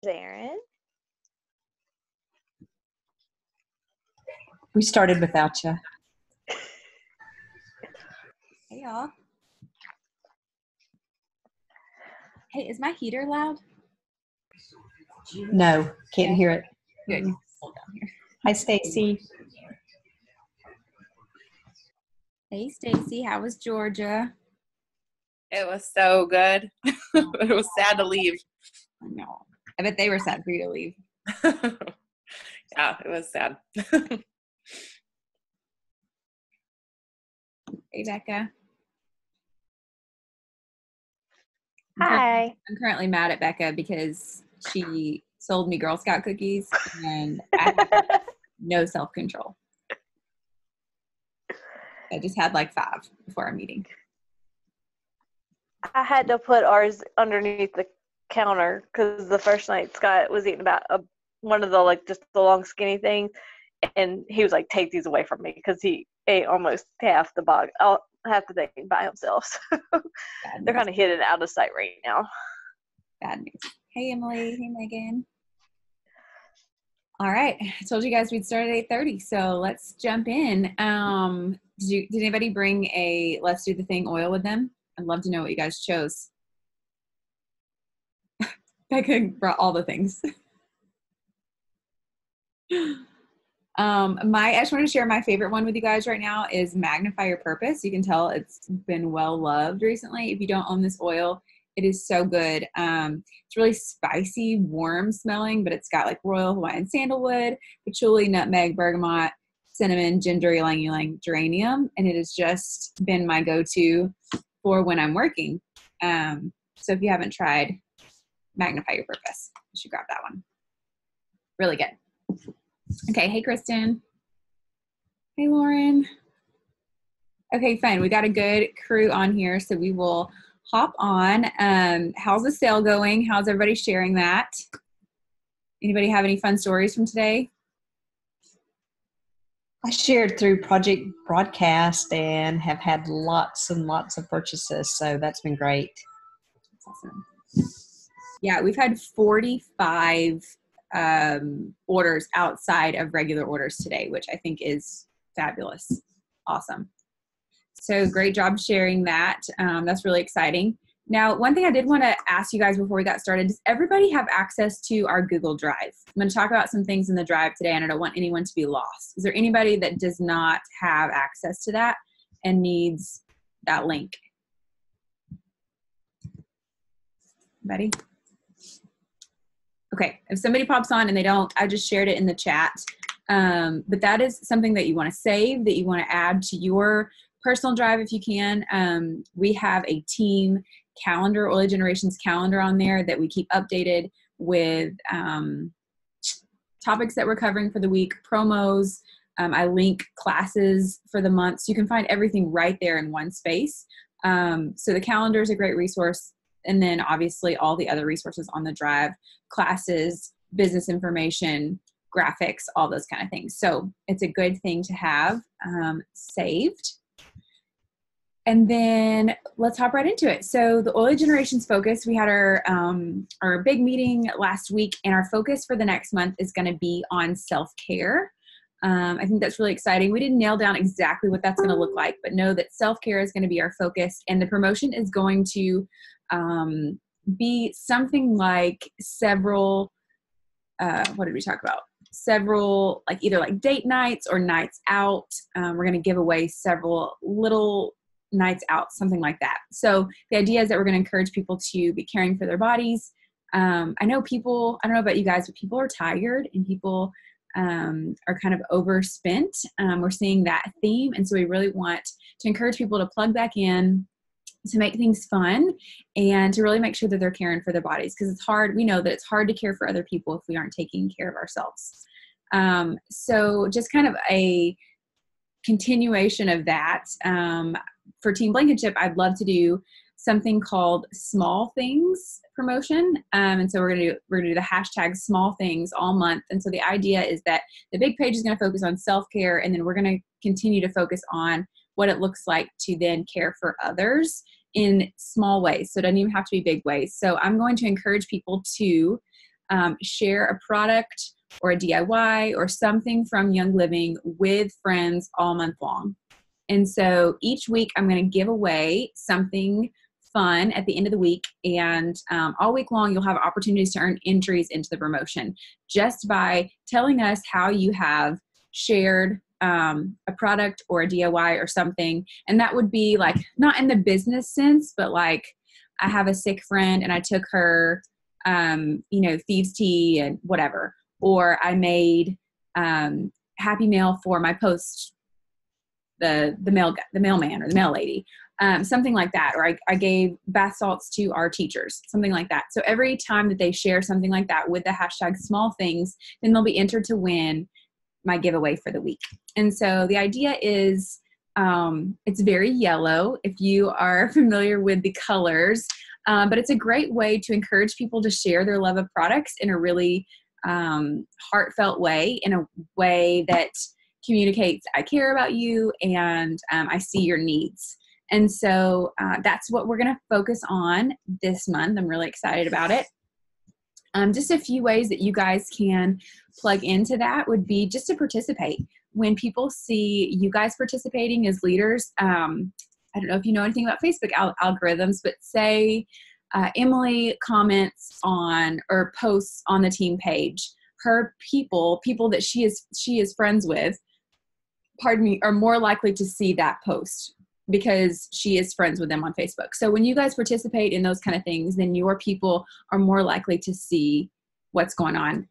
Erin. We started without you. Hey, y'all. Hey, is my heater loud? No, can't hear it. Good. Hold down here. Hi, Stacy. Hey, Stacy. How was Georgia? It was so good. It was sad to leave. I know. I bet they were sad for you to leave. Yeah, it was sad. Hey, Becca. Hi. I'm currently mad at Becca because she sold me Girl Scout cookies and I have no self-control. I just had like 5 before our meeting. I had to put ours underneath the counter because the first night Scott was eating about one of the just the long skinny things, and he was like, "Take these away from me," because he ate almost half the thing by himself. So they're kind of hidden out of sight right now. Bad news. Hey, Emily. Hey, Megan. All right. I told you guys we'd start at 8:30, so let's jump in. Did anybody bring a Let's Do the Thing oil with them? I'd love to know what you guys chose. Becca brought all the things. I just want to share my favorite one with you guys right now is Magnify Your Purpose. You can tell it's been well loved recently. If you don't own this oil, it is so good. It's really spicy, warm smelling, but it's got like royal Hawaiian sandalwood, patchouli, nutmeg, bergamot, cinnamon, ginger, ylang ylang, geranium, and it has just been my go-to for when I'm working. So if you haven't tried Magnify Your Purpose, you should grab that one. Really good. Okay, hey Kristen. Hey Lauren. Okay, fine. We got a good crew on here, so we will hop on. How's the sale going? How's everybody sharing that? Anybody have any fun stories from today? I shared through Project Broadcast and have had lots and lots of purchases, so that's been great. That's awesome. Yeah, we've had 45 orders outside of regular orders today, which I think is fabulous. Awesome. So great job sharing that. That's really exciting. Now, one thing I did want to ask you guys before we got started, does everybody have access to our Google Drive? I'm going to talk about some things in the Drive today, and I don't want anyone to be lost. Is there anybody that does not have access to that and needs that link? Anybody? Okay, if somebody pops on and they don't, I just shared it in the chat. But that is something that you want to save, that you want to add to your personal drive if you can. We have a team calendar, Oily Generations calendar on there that we keep updated with topics that we're covering for the week, promos. I link classes for the month. So you can find everything right there in one space. So the calendar is a great resource. And then obviously all the other resources on the drive, classes, business information, graphics, all those kind of things. So it's a good thing to have saved. And then let's hop right into it. So the Oily Generations focus, we had our big meeting last week, and our focus for the next month is going to be on self-care. I think that's really exciting. We didn't nail down exactly what that's going to look like, but know that self-care is going to be our focus, and the promotion is going to be something like several, what did we talk about? Several, like either like date nights or nights out. We're going to give away several little nights out, something like that. So the idea is that we're going to encourage people to be caring for their bodies. I know people, I don't know about you guys, but people are tired and people are kind of overspent. We're seeing that theme. And so we really want to encourage people to plug back in, to make things fun, and to really make sure that they're caring for their bodies, because it's hard. We know that it's hard to care for other people if we aren't taking care of ourselves. So just kind of a continuation of that. For Team Blankenship, I'd love to do something called Small Things promotion. And so we're gonna do the hashtag Small Things all month. And so the idea is that the big page is gonna focus on self-care, and then we're gonna continue to focus on what it looks like to then care for others in small ways. So it doesn't even have to be big ways. So I'm going to encourage people to share a product or a DIY or something from Young Living with friends all month long. And so each week I'm going to give away something fun at the end of the week. And all week long, you'll have opportunities to earn entries into the promotion just by telling us how you have shared a product or a DIY or something. And that would be like, not in the business sense, but like I have a sick friend and I took her, thieves tea and whatever, or I made Happy Mail for my post, the mailman or the mail lady, something like that. Or I gave bath salts to our teachers, something like that. So every time that they share something like that with the hashtag small things, then they'll be entered to win my giveaway for the week. And so the idea is it's very yellow if you are familiar with the colors, but it's a great way to encourage people to share their love of products in a really heartfelt way, in a way that communicates, I care about you and I see your needs. And so that's what we're going to focus on this month. I'm really excited about it. Just a few ways that you guys can plug into that would be just to participate. When people see you guys participating as leaders, I don't know if you know anything about Facebook algorithms, but say Emily comments on or posts on the team page, her people that she is friends with, are more likely to see that post because she is friends with them on Facebook. So when you guys participate in those kind of things, then your people are more likely to see what's going on.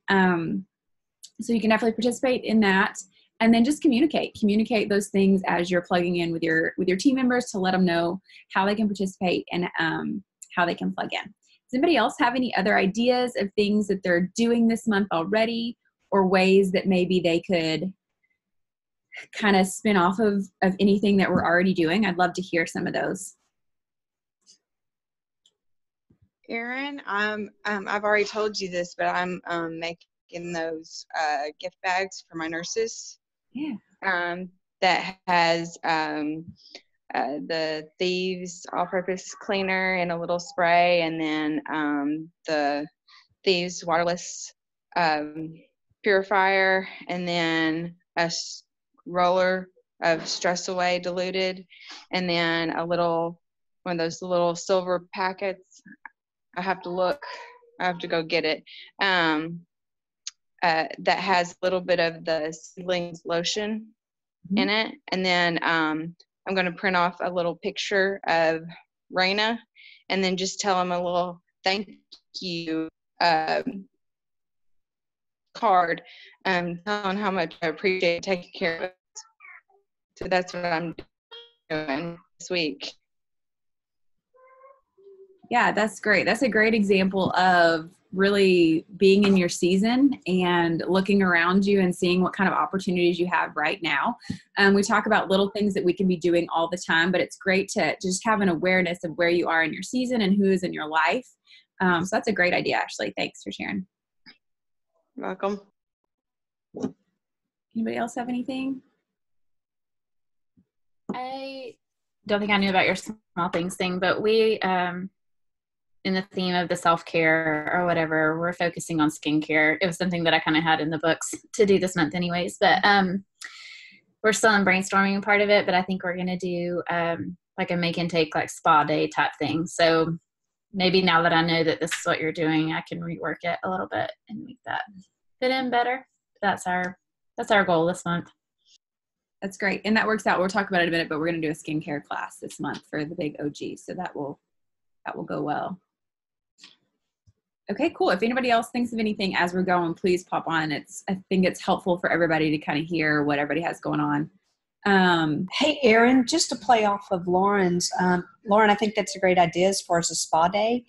So you can definitely participate in that, and then just communicate those things as you're plugging in with your team members to let them know how they can participate and how they can plug in. Does anybody else have any other ideas of things that they're doing this month already, or ways that maybe they could kind of spin off of anything that we're already doing? I'd love to hear some of those. Erin, I've already told you this, but I'm making those gift bags for my nurses. Yeah. That has the Thieves all-purpose cleaner and a little spray, and then the Thieves waterless purifier, and then a roller of Stress Away diluted, and then one of those little silver packets. I have to go get it. That has a little bit of the Seedlings lotion in it, and then I'm going to print off a little picture of Raina, and then just tell them a little thank you card, telling how much I appreciate taking care of it. So that's what I'm doing this week. Yeah, that's great. That's a great example of really being in your season and looking around you and seeing what kind of opportunities you have right now. We talk about little things that we can be doing all the time, but it's great to just have an awareness of where you are in your season and who is in your life. So that's a great idea, Ashley. Thanks for sharing. You're welcome. Anybody else have anything? I don't think I knew about your small things thing, but we, in the theme of the self-care or whatever, we're focusing on skincare. It was something that I kind of had in the books to do this month anyways, but we're still in brainstorming part of it, but I think we're going to do like a make and take, like spa day type thing. So maybe now that I know that this is what you're doing, I can rework it a little bit and make that fit in better. That's our goal this month. That's great. And that works out. We'll talk about it in a minute, but we're going to do a skincare class this month for the big OG. So that will go well. Okay, cool. If anybody else thinks of anything as we're going, please pop on. I think it's helpful for everybody to kind of hear what everybody has going on. Hey, Erin, just to play off of Lauren's, Lauren, I think that's a great idea as far as a spa day.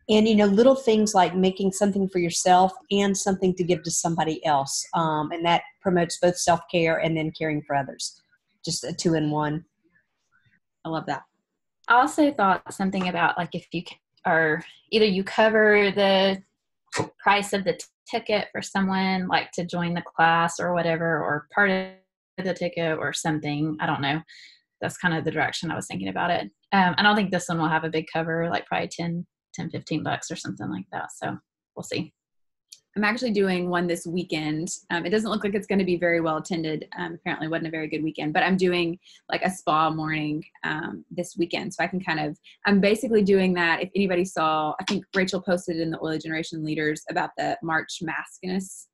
And, little things like making something for yourself and something to give to somebody else. And that promotes both self-care and then caring for others. Just a 2-in-1. I love that. I also thought something about like if you are either you cover the price of the ticket for someone like to join the class or whatever, or part of the ticket or something. I don't know. That's kind of the direction I was thinking about it. I don't think this one will have a big cover, like probably $10, $15 or something like that. So we'll see. I'm actually doing one this weekend. It doesn't look like it's going to be very well attended. Apparently wasn't a very good weekend, but I'm doing like a spa morning this weekend. So I can I'm basically doing that. If anybody saw, I think Rachel posted in the Oily Generation Leaders about the March Maskiness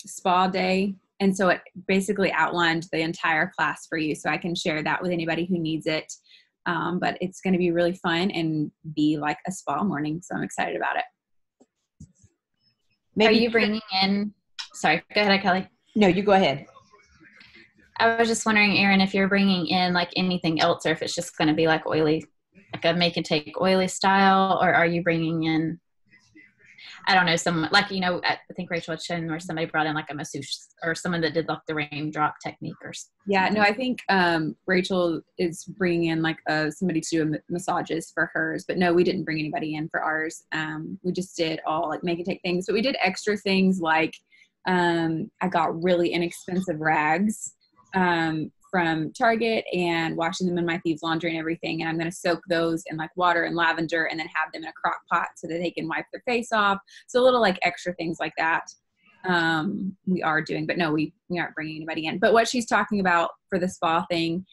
spa day. And so it basically outlined the entire class for you. So I can share that with anybody who needs it. But it's going to be really fun and be like a spa morning. So I'm excited about it. Are you bringing in, sorry, go ahead, Kelly. No, you go ahead. I was just wondering, Erin, if you're bringing in like anything else, or if it's just going to be like oily, like a make and take oily style, or are you bringing in, I don't know, someone like, you know, I think Rachel had shown where somebody brought in like a masseuse or someone that did like the raindrop technique or something. Yeah, no, I think Rachel is bringing in like somebody to do massages for hers, but no, we didn't bring anybody in for ours. We just did all like make and take things, but we did extra things like I got really inexpensive rags from Target and washing them in my Thieves Laundry and everything. And I'm going to soak those in like water and lavender and then have them in a crock pot so that they can wipe their face off. So a little like extra things like that we are doing, but no, we aren't bringing anybody in. But what she's talking about for the spa thing,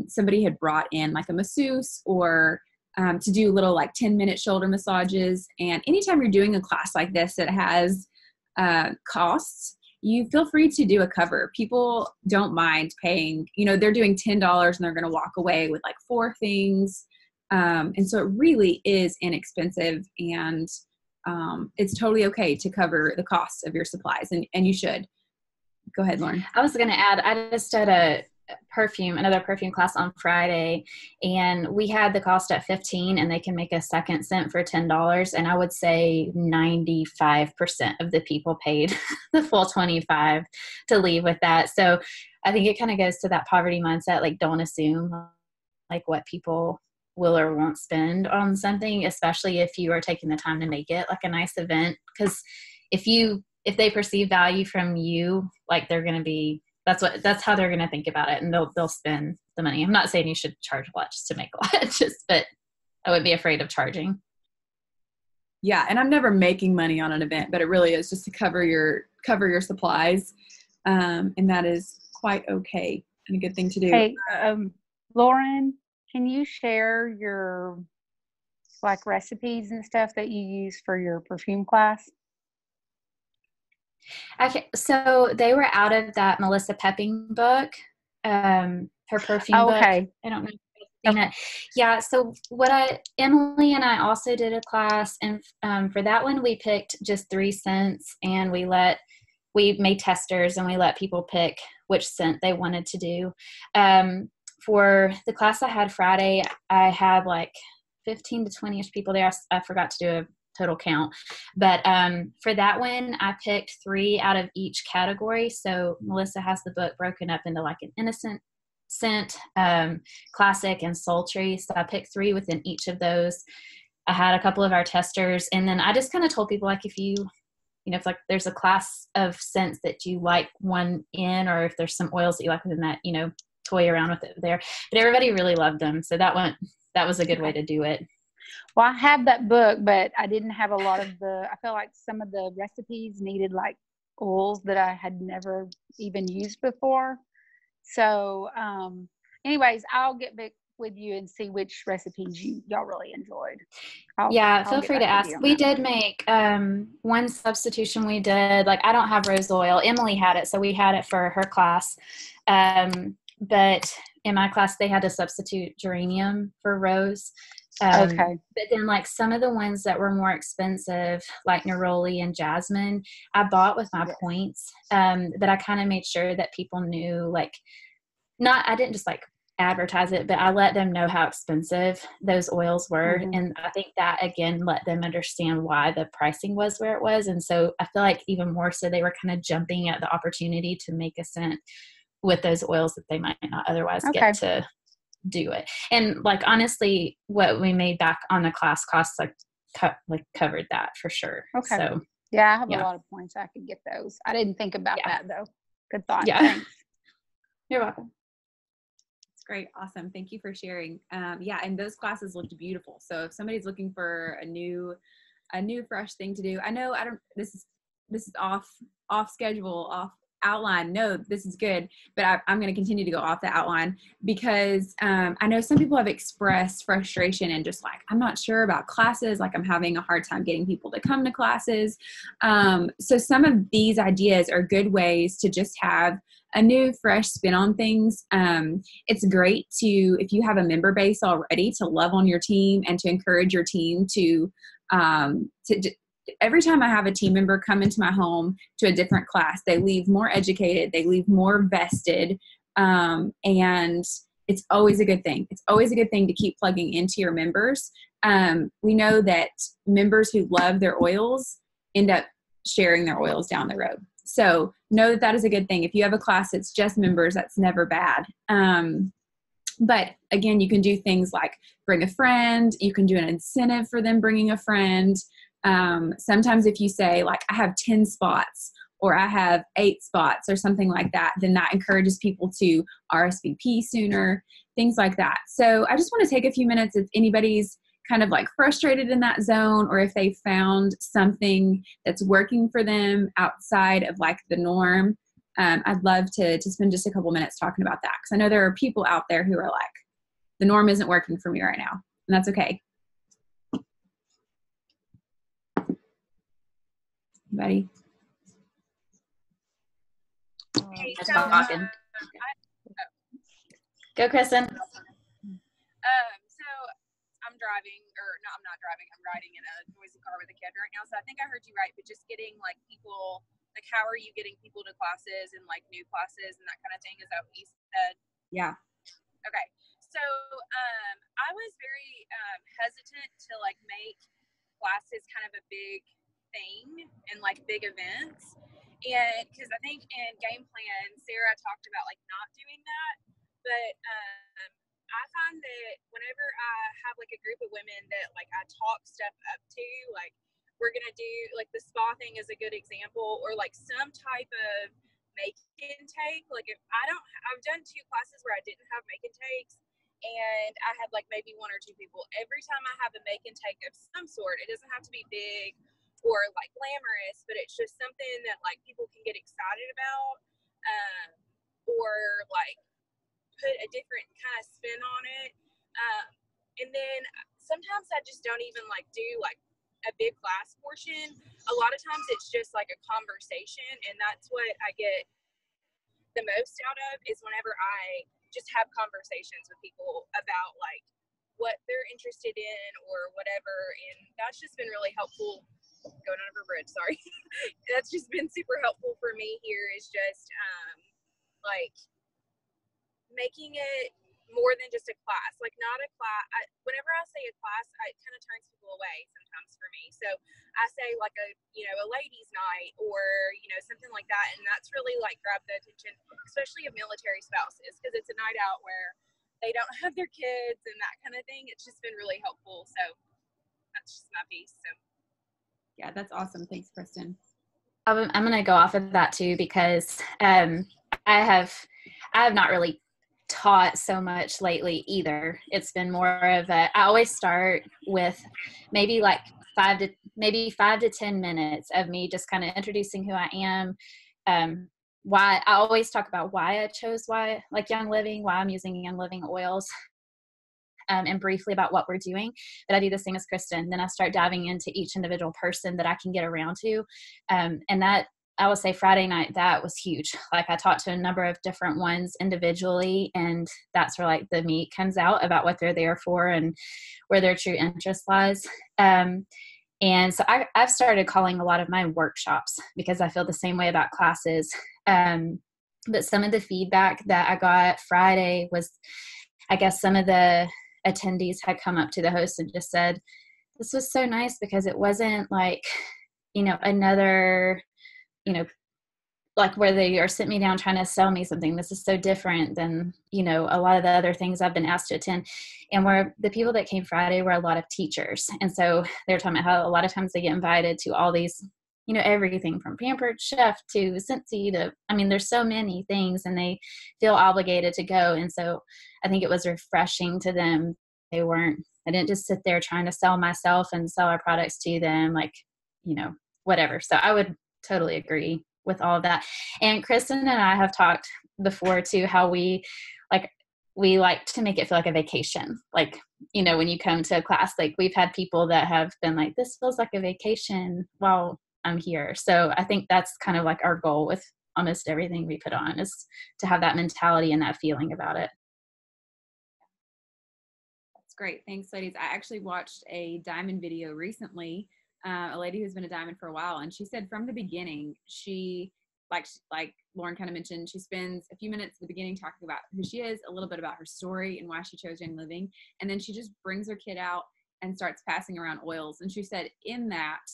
somebody had brought in like a masseuse or to do little like 10-minute shoulder massages. And anytime you're doing a class like this that has costs, you feel free to do a cover. People don't mind paying, you know, they're doing $10 and they're going to walk away with like 4 things. And so it really is inexpensive, and it's totally okay to cover the cost of your supplies, and you should. Go ahead, Lauren. I was going to add, I just did another perfume class on Friday, and we had the cost at $15 and they can make a second scent for $10. And I would say 95% of the people paid the full $25 to leave with that. So I think it kind of goes to that poverty mindset. Like, don't assume like what people will or won't spend on something, especially if you are taking the time to make it like a nice event. Because if they perceive value from you, like they're going to be, that's how they're going to think about it, and they'll spend the money. I'm not saying you should charge a lot just to make a lot, but I would be afraid of charging. Yeah, and I'm never making money on an event, but it really is just to cover your supplies, and that is quite okay and a good thing to do. Hey, Lauren, can you share your like recipes and stuff that you use for your perfume class? Okay, so they were out of that Melissa Pepping book, her perfume book. I don't know if you've seen it. Yeah, so Emily and I also did a class, and for that one we picked just 3 scents, and we made testers, and we let people pick which scent they wanted to do. For the class I had Friday, I had like 15 to 20-ish people there. I forgot to do a total count, but for that one I picked 3 out of each category. So Melissa has the book broken up into like an innocent scent, classic, and sultry. So I picked 3 within each of those. I had a couple of our testers, and then I just kind of told people, like, if if like there's a class of scents that you like one in, or if there's some oils that you like within that, toy around with it there. But everybody really loved them, so that was a good way to do it. Well, I have that book, but I didn't have a lot of I felt like some of the recipes needed like oils that I had never even used before. So anyways, I'll get back with you and see which recipes y'all really enjoyed. Feel free to ask. We did make one substitution we did. Like, I don't have rose oil. Emily had it, so we had it for her class. But in my class, they had to substitute geranium for rose. Okay. But then like some of the ones that were more expensive, like neroli and jasmine, I bought with my points. But I kind of made sure that people knew, like, I didn't just like advertise it, but I let them know how expensive those oils were. Mm-hmm. And I think that again let them understand why the pricing was where it was. And so I feel like even more so they were kind of jumping at the opportunity to make a scent with those oils that they might not otherwise get to do it. And like, honestly, what we made back on the class costs covered that for sure. Okay. So yeah, I have a lot of points. I could get those. I didn't think about that though. Good thought. Yeah. Thanks. You're welcome. That's great. Awesome. Thank you for sharing. And those classes looked beautiful. So if somebody's looking for a new a new fresh thing to do. I know this is off schedule, off outline. No, this is good, but I'm going to continue to go off the outline because I know some people have expressed frustration and just like, I'm not sure about classes. Like I'm having a hard time getting people to come to classes. So some of these ideas are good ways to just have a new fresh spin on things. It's great if you have a member base already, to love on your team and to encourage your team to every time I have a team member come into my home to a different class, they leave more educated, they leave more vested, and it's always a good thing. It's always a good thing to keep plugging into your members. We know that members who love their oils end up sharing their oils down the road. So know that is a good thing. If you have a class that's just members, that's never bad. But again, you can do things like bring a friend. You can do an incentive for them bringing a friend. Sometimes if you say like, I have 10 spots or I have 8 spots or something like that, then that encourages people to RSVP sooner, things like that. So I just want to take a few minutes if anybody's kind of like frustrated in that zone, or if they found something that's working for them outside of like the norm. I'd love to spend just a couple minutes talking about that, because I know there are people out there who are like, the norm isn't working for me right now, and that's okay. Anybody? Just talking. Go, Kristen. So I'm driving, or no, I'm not driving. I'm riding in a noisy car with a kid right now. So I think I heard you right, but just getting like people, like how are you getting people to classes and like new classes and that kind of thing? Is that what you said? Yeah. Okay. So I was very hesitant to like make classes kind of a big thing and like big events, and because I think in game plan Sarah talked about like not doing that, but I find that whenever I have like a group of women that like I talk stuff up to, like we're gonna do like the spa thing is a good example, or like some type of make and take. Like if I've done 2 classes where I didn't have make and takes, and I had like maybe 1 or 2 people. Every time I have a make and take of some sort, it doesn't have to be big or like glamorous, but it's just something that like people can get excited about, or like put a different kind of spin on it. And then sometimes I just don't even like do like a big class portion. A lot of times it's just like a conversation, and that's what I get the most out of, is whenever I just have conversations with people about like what they're interested in or whatever. And that's just been really helpful. Going over a bridge, sorry. That's just been super helpful for me here, is just like making it more than just a class, like not a class. Whenever I say a class, it kind of turns people away sometimes for me. So I say like a ladies' night, or something like that, and that's really like grab the attention, especially of military spouses, because it's a night out where they don't have their kids and that kind of thing. It's just been really helpful. So that's just my piece. So yeah, that's awesome. Thanks, Kristen. I'm going to go off of that too, because I have not really taught so much lately either. It's been more of I always start with maybe like 5 to 10 minutes of me just kind of introducing who I am. Why I always talk about why I chose Young Living, why I'm using Young Living oils. And briefly about what we're doing. But I do the same as Kristen. Then I start diving into each individual person that I can get around to. And that, I would say Friday night, that was huge. Like I talked to a number of different ones individually, and that's where like the meat comes out about what they're there for and where their true interest lies. And so I've started calling a lot of my workshops, because I feel the same way about classes. But some of the feedback that I got Friday was, I guess some of the attendees had come up to the host and just said, this was so nice, because it wasn't like, another, like where they are sitting me down trying to sell me something. This is so different than, a lot of the other things I've been asked to attend. And where the people that came Friday were a lot of teachers. And so they're talking about how a lot of times they get invited to all these, everything from Pampered Chef to Scentsy to, there's so many things, and they feel obligated to go. And so I think it was refreshing to them they weren't, I didn't just sit there trying to sell myself and sell our products to them, like, you know, whatever. So I would totally agree with all of that. And Kristen and I have talked before too, how we like to make it feel like a vacation. Like, you know, when you come to a class, like we've had people that have been like, this feels like a vacation while I'm here. So I think that's kind of like our goal with almost everything we put on, is to have that mentality and that feeling about it. That's great. Thanks, ladies. I actually watched a diamond video recently, a lady who's been a diamond for a while, and she said from the beginning, she, like Lauren kind of mentioned, she spends a few minutes at the beginning talking about who she is, a little bit about her story and why she chose Jane Living, and then she just brings her kid out and starts passing around oils. And she said in that,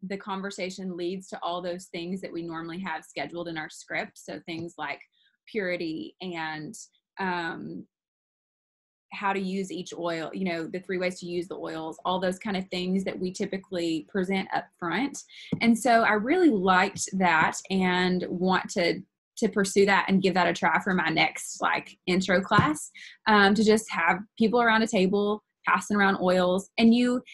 the conversation leads to all those things that we normally have scheduled in our script. So things like purity and how to use each oil, you know, the 3 ways to use the oils, all those kind of things that we typically present up front. And so I really liked that and want to pursue that and give that a try for my next like intro class, to just have people around a table passing around oils. And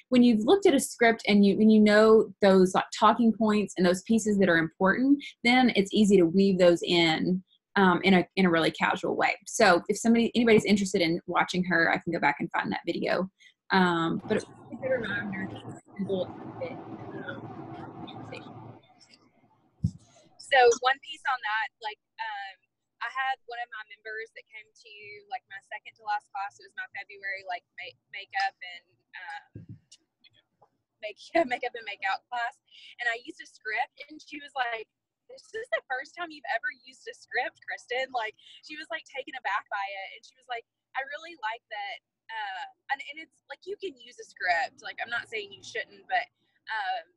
when you've looked at a script and when you know those like talking points and those pieces that are important, then it's easy to weave those in a really casual way. So if anybody's interested in watching her, I can go back and find that video. But it's a good reminder to simple conversation. So one piece on that, like, I had one of my members that came to like my second to last class. It was my February like makeup and makeup and makeout class, and I used a script, and she was like, "This is the first time you've ever used a script, Kristen." Like, she was like taken aback by it, and she was like, "I really like that." And it's like, you can use a script. Like, I'm not saying you shouldn't, but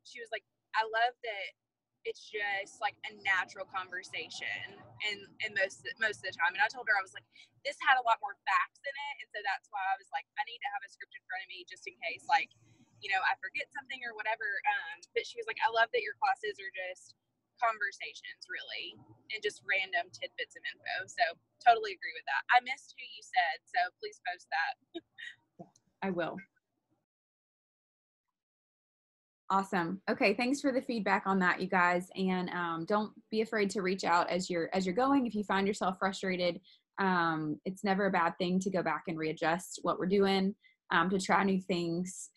she was like, "I love that it's just like a natural conversation and most of the time." And I told her, I was like, this had a lot more facts in it, and so that's why I was like, I need to have a script in front of me just in case, like, you know, I forget something or whatever. But she was like, I love that your classes are just conversations really and just random tidbits of info. So totally agree with that. I missed who you said, so please post that. I will. Awesome. Okay. Thanks for the feedback on that, you guys. And don't be afraid to reach out as you're going. If you find yourself frustrated, it's never a bad thing to go back and readjust what we're doing, to try new things,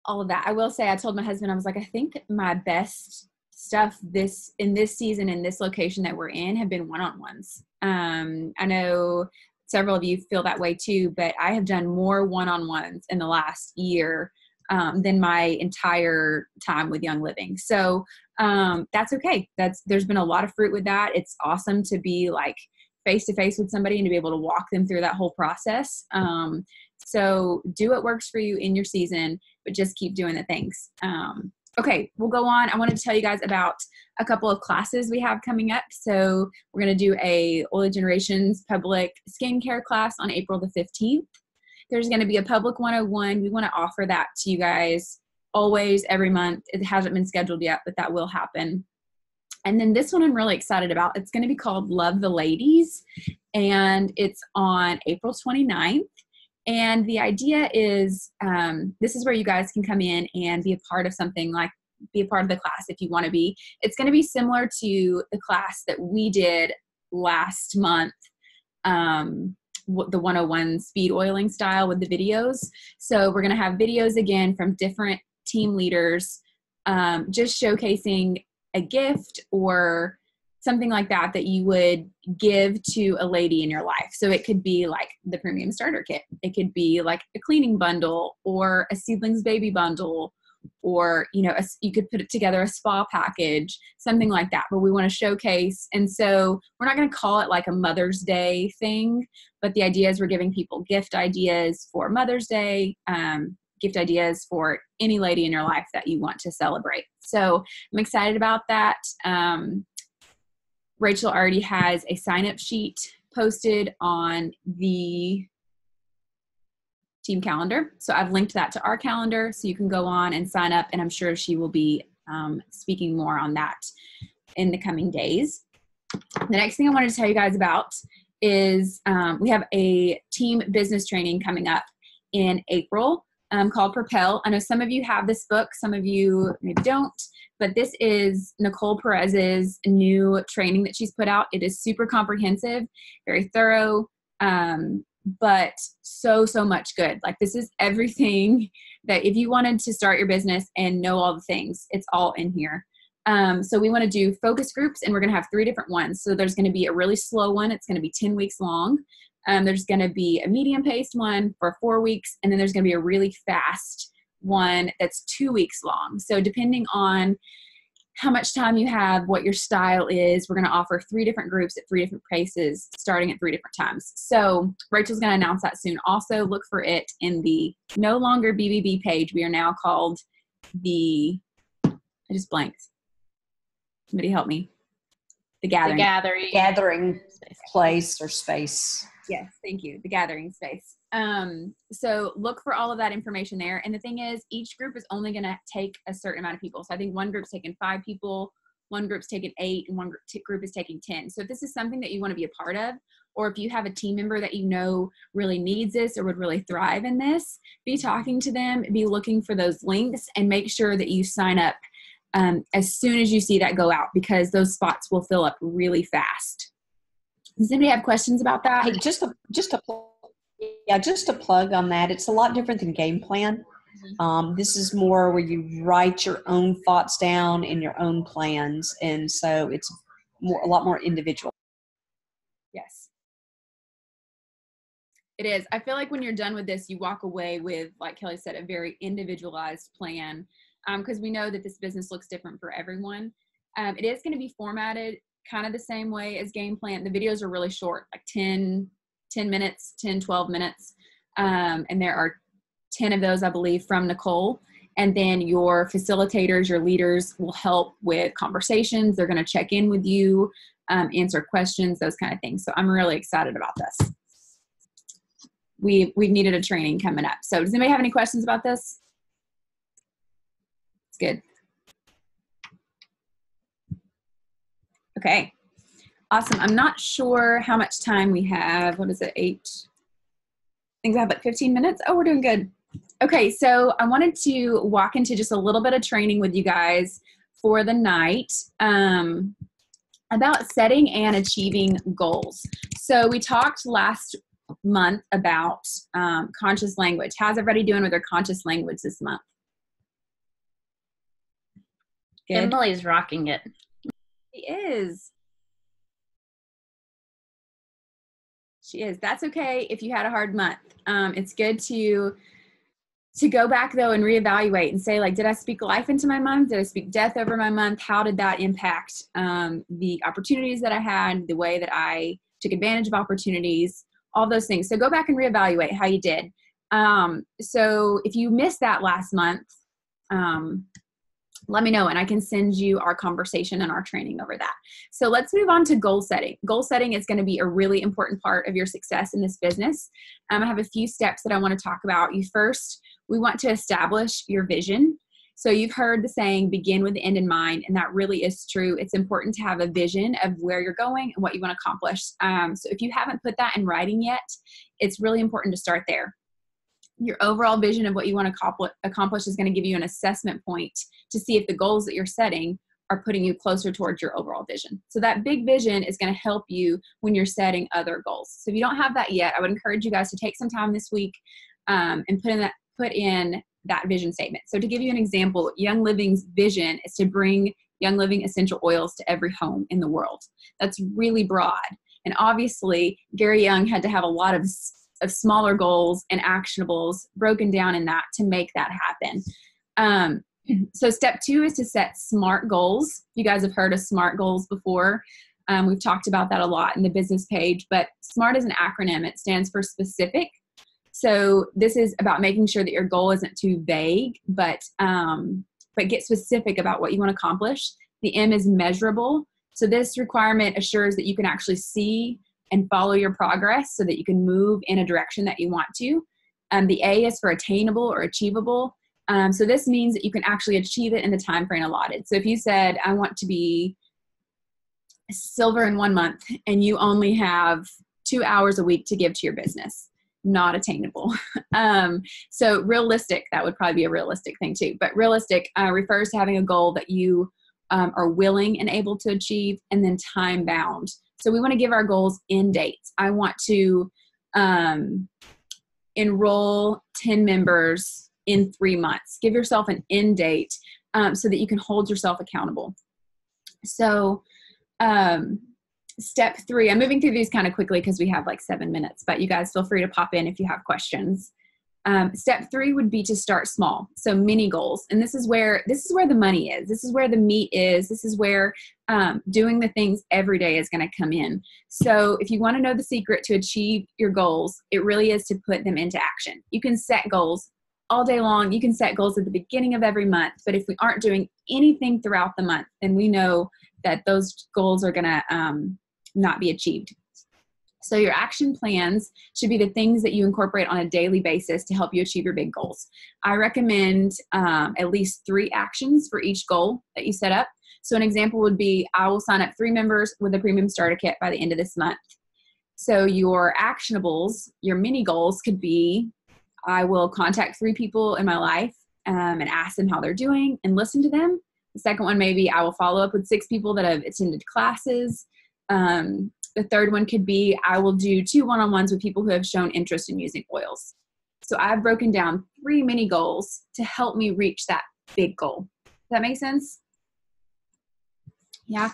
all of that. I will say, I told my husband, I was like, I think my best stuff in this season, in this location that we're in, have been one-on-ones. I know several of you feel that way too, but I have done more one-on-ones in the last year than my entire time with Young Living. So that's okay. There's been a lot of fruit with that. It's awesome to be like face to face with somebody and to be able to walk them through that whole process. So do what works for you in your season, but just keep doing the things. Okay, we'll go on. I wanted to tell you guys about a couple of classes we have coming up. So we're going to do a Oily Generations public skincare class on April the 15th. There's going to be a public 101. We want to offer that to you guys always, every month. It hasn't been scheduled yet, but that will happen. And then this one I'm really excited about. It's going to be called Love the Ladies, and it's on April 29th. And the idea is, this is where you guys can come in and be a part of something, like be a part of the class if you want to be. It's going to be similar to the class that we did last month, the 101 speed oiling style with the videos. So we're going to have videos again from different team leaders, just showcasing a gift or something like that you would give to a lady in your life. So it could be like the premium starter kit. It could be like a cleaning bundle or a seedlings baby bundle, or, you know, you could put it together a spa package, something like that. But we want to showcase. And so we're not going to call it like a Mother's Day thing, but the idea is we're giving people gift ideas for Mother's Day, gift ideas for any lady in your life that you want to celebrate. So I'm excited about that. Rachel already has a sign-up sheet posted on the team calendar. So I've linked that to our calendar so you can go on and sign up, and I'm sure she will be speaking more on that in the coming days. The next thing I wanted to tell you guys about is we have a team business training coming up, in April called Propel. I know some of you have this book, some of you maybe don't, but this is Nicole Perez's new training that she's put out. It is super comprehensive, very thorough, but so much good. Like, this is everything that if you wanted to start your business and know all the things, it's all in here. So we want to do focus groups, and we're going to have 3 different ones. So there's going to be a really slow one. It's going to be 10 weeks long. There's going to be a medium paced one for 4 weeks. And then there's going to be a really fast one that's 2 weeks long. So depending on how much time you have, what your style is, we're going to offer 3 different groups at 3 different paces, starting at 3 different times. So Rachel's going to announce that soon. Also look for it in the no longer BBB page. We are now called I just blanked. Somebody help me. The Gathering. The Gathering place or space. Yes, thank you. The Gathering space. So look for all of that information there. And the thing is, each group is only going to take a certain amount of people. So I think one group's taking 5 people, one group's taking 8, and one group is taking 10. So if this is something that you want to be a part of, or if you have a team member that you know really needs this or would really thrive in this, be talking to them, be looking for those links, and make sure that you sign up as soon as you see that go out, because those spots will fill up really fast. Does anybody have questions about that? Hey, just a plug on that. It's a lot different than game plan. This is more where you write your own thoughts down in your own plans, and so it's a lot more individual. Yes, it is. I feel like when you're done with this, you walk away with, like Kelly said, a very individualized plan, because we know that this business looks different for everyone. It is going to be formatted kind of the same way as game plan. The videos are really short, like 10 minutes, 10, 12 minutes. And there are 10 of those, I believe, from Nicole. And then your facilitators, your leaders will help with conversations. They're going to check in with you, answer questions, those kind of things. So I'm really excited about this. We've needed a training coming up. So does anybody have any questions about this? It's good. Okay. Awesome. I'm not sure how much time we have. What is it? 8? I think we have like 15 minutes. Oh, we're doing good. Okay. So I wanted to walk into just a little bit of training with you guys for the night about setting and achieving goals. So we talked last month about conscious language. How's everybody doing with their conscious language this month? Good. Emily's rocking it. She is. She is. That's okay if you had a hard month. It's good to go back though and reevaluate and say, like, did I speak life into my month? Did I speak death over my month? How did that impact the opportunities that I had, the way that I took advantage of opportunities, all those things. So go back and reevaluate how you did. So if you missed that last month, let me know and I can send you our conversation and our training over that. So let's move on to goal setting. Goal setting is going to be a really important part of your success in this business. I have a few steps that I want to talk about. We want to establish your vision. So you've heard the saying, begin with the end in mind, and that really is true. It's important to have a vision of where you're going and what you want to accomplish. So if you haven't put that in writing yet, it's really important to start there. Your overall vision of what you want to accomplish is going to give you an assessment point to see if the goals that you're setting are putting you closer towards your overall vision. So that big vision is going to help you when you're setting other goals. So if you don't have that yet, I would encourage you guys to take some time this week and put in that vision statement. So to give you an example, Young Living's vision is to bring Young Living essential oils to every home in the world. That's really broad. And obviously, Gary Young had to have a lot of smaller goals and actionables broken down in that to make that happen. So step 2 is to set SMART goals. You guys have heard of SMART goals before. We've talked about that a lot in the business page, but SMART is an acronym. It stands for specific. So this is about making sure that your goal isn't too vague, but get specific about what you want to accomplish. The M is measurable. So this requirement assures that you can actually see and follow your progress so that you can move in a direction that you want to. The A is for attainable or achievable. So this means that you can actually achieve it in the time frame allotted. So if you said, I want to be silver in 1 month, and you only have 2 hours a week to give to your business, not attainable. So realistic, that would probably be a realistic thing too. But realistic refers to having a goal that you are willing and able to achieve, and then time bound. So we want to give our goals end dates. I want to enroll 10 members in 3 months. Give yourself an end date so that you can hold yourself accountable. So step 3, I'm moving through these kind of quickly because we have like 7 minutes, but you guys feel free to pop in if you have questions. Step 3 would be to start small. So mini goals. And this is where the money is. This is where the meat is. This is where doing the things every day is going to come in. So if you want to know the secret to achieve your goals, it really is to put them into action. You can set goals all day long. You can set goals at the beginning of every month. But if we aren't doing anything throughout the month, then we know that those goals are going to not be achieved. So your action plans should be the things that you incorporate on a daily basis to help you achieve your big goals. I recommend at least 3 actions for each goal that you set up. So an example would be, I will sign up 3 members with a premium starter kit by the end of this month. So your actionables, your mini goals could be, I will contact 3 people in my life and ask them how they're doing and listen to them. The second one, maybe I will follow up with 6 people that have attended classes. The third one could be, I will do 2 one-on-ones with people who have shown interest in using oils. So I've broken down 3 mini goals to help me reach that big goal. Does that make sense? Yeah.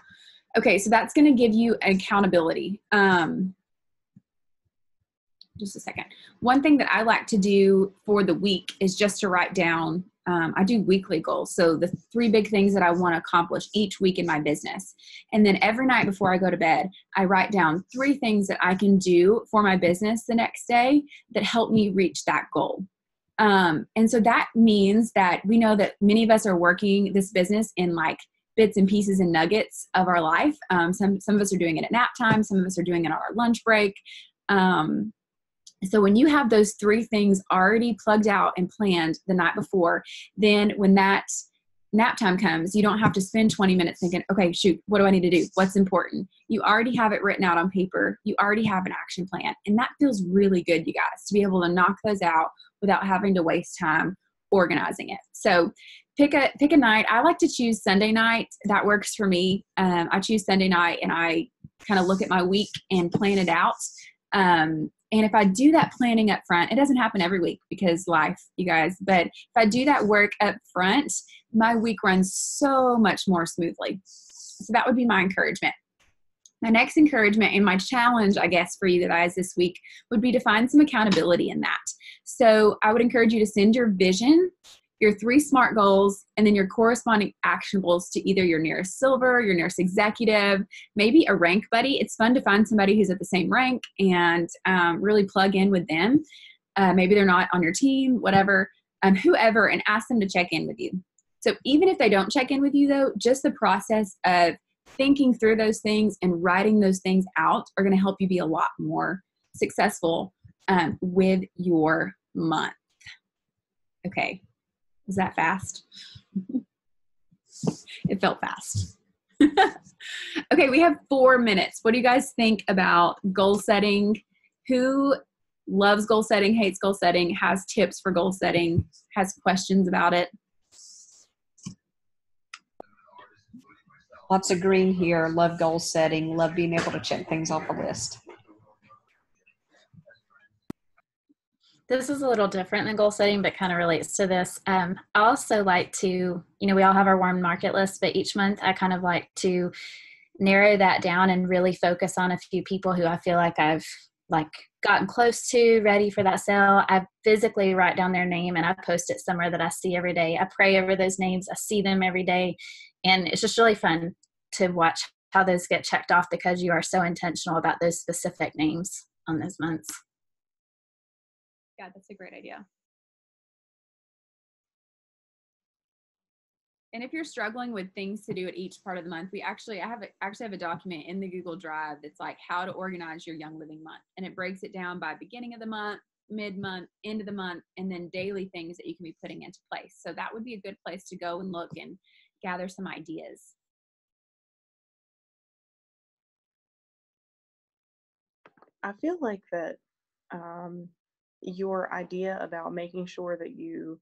Okay. So that's going to give you accountability. Just a second. One thing that I like to do for the week is just to write down, I do weekly goals. So the 3 big things that I want to accomplish each week in my business. And then every night before I go to bed, I write down 3 things that I can do for my business the next day that help me reach that goal. And so that means that we know that many of us are working this business in like bits and pieces and nuggets of our life. Some of us are doing it at nap time. Some of us are doing it on our lunch break. So when you have those 3 things already plugged out and planned the night before, then when that nap time comes, you don't have to spend 20 minutes thinking, okay, shoot, what do I need to do? What's important? You already have it written out on paper. You already have an action plan. And that feels really good, you guys, to be able to knock those out without having to waste time organizing it. So pick a night. I like to choose Sunday night. That works for me. I choose Sunday night and I kind of look at my week and plan it out. And if I do that planning up front, it doesn't happen every week because life, you guys, but if I do that work up front, my week runs so much more smoothly. So that would be my encouragement. My next encouragement and my challenge, I guess, for you guys this week would be to find some accountability in that. So I would encourage you to send your vision, your 3 SMART goals, and then your corresponding actionables to either your nearest silver, your nearest executive, maybe a rank buddy. It's fun to find somebody who's at the same rank and really plug in with them. Maybe they're not on your team, whatever, whoever, and ask them to check in with you. So even if they don't check in with you though, just the process of thinking through those things and writing those things out are going to help you be a lot more successful with your month. Okay. Was that fast? It felt fast. Okay, we have 4 minutes. What do you guys think about goal setting? Who loves goal setting, hates goal setting, has tips for goal setting, has questions about it? Lots of green here. Love goal setting. Love being able to check things off a list. This is a little different than goal setting, but kind of relates to this. I also like to, we all have our warm market list, but each month I kind of like to narrow that down and really focus on a few people who I feel like I've gotten close to, ready for that sale. I physically write down their name and I post it somewhere that I see every day. I pray over those names. I see them every day. And it's just really fun to watch how those get checked off because you are so intentional about those specific names on those months. Yeah, that's a great idea. And if you're struggling with things to do at each part of the month, I actually have a document in the Google Drive that's like how to organize your Young Living month. And it breaks it down by beginning of the month, mid-month, end of the month, and then daily things that you can be putting into place. So that would be a good place to go and look and gather some ideas. I feel like that your idea about making sure that you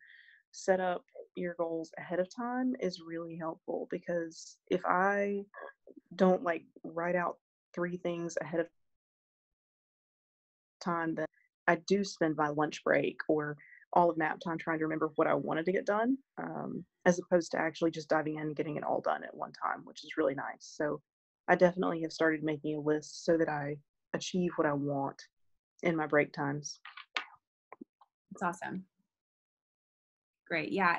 set up your goals ahead of time is really helpful, because if I don't like write out 3 things ahead of time, then I do spend my lunch break or all of nap time trying to remember what I wanted to get done, as opposed to actually just diving in and getting it all done at one time, which is really nice. So I definitely have started making a list so that I achieve what I want in my break times. It's awesome. Great. Yeah,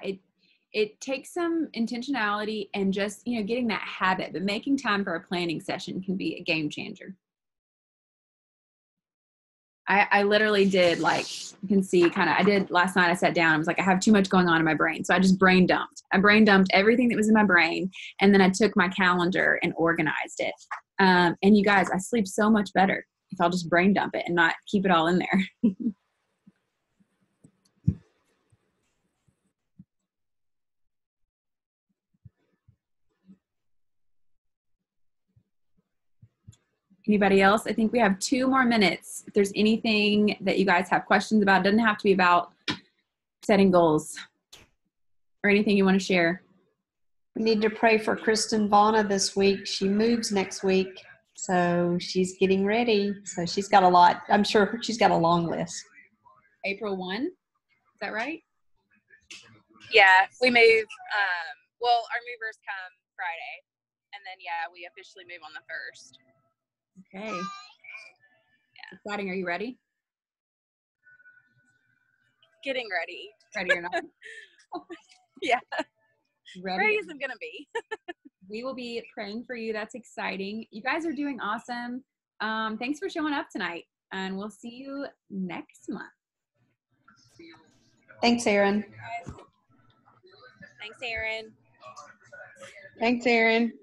it takes some intentionality and just, getting that habit, but making time for a planning session can be a game changer. I literally did, you can see I did last night. I sat down, I was like, I have too much going on in my brain. So I just brain dumped. I brain dumped everything that was in my brain. And then I took my calendar and organized it. And you guys, I sleep so much better if I'll just brain dump it and not keep it all in there. Anybody else? I think we have 2 more minutes. If there's anything that you guys have questions about, it doesn't have to be about setting goals or anything you want to share. We need to pray for Kristen Vana this week. She moves next week, so she's getting ready. So she's got a lot. I'm sure she's got a long list. April 1, is that right? Yeah, we move. Well, our movers come Friday, and then we officially move on the 1st. Okay. Yeah. Exciting. Are you ready? Getting ready. Ready or not? Yeah. Ready as I'm gonna be. We will be praying for you. That's exciting. You guys are doing awesome. Thanks for showing up tonight, and we'll see you next month. Thanks, Erin. Thanks, Erin. Thanks, Erin.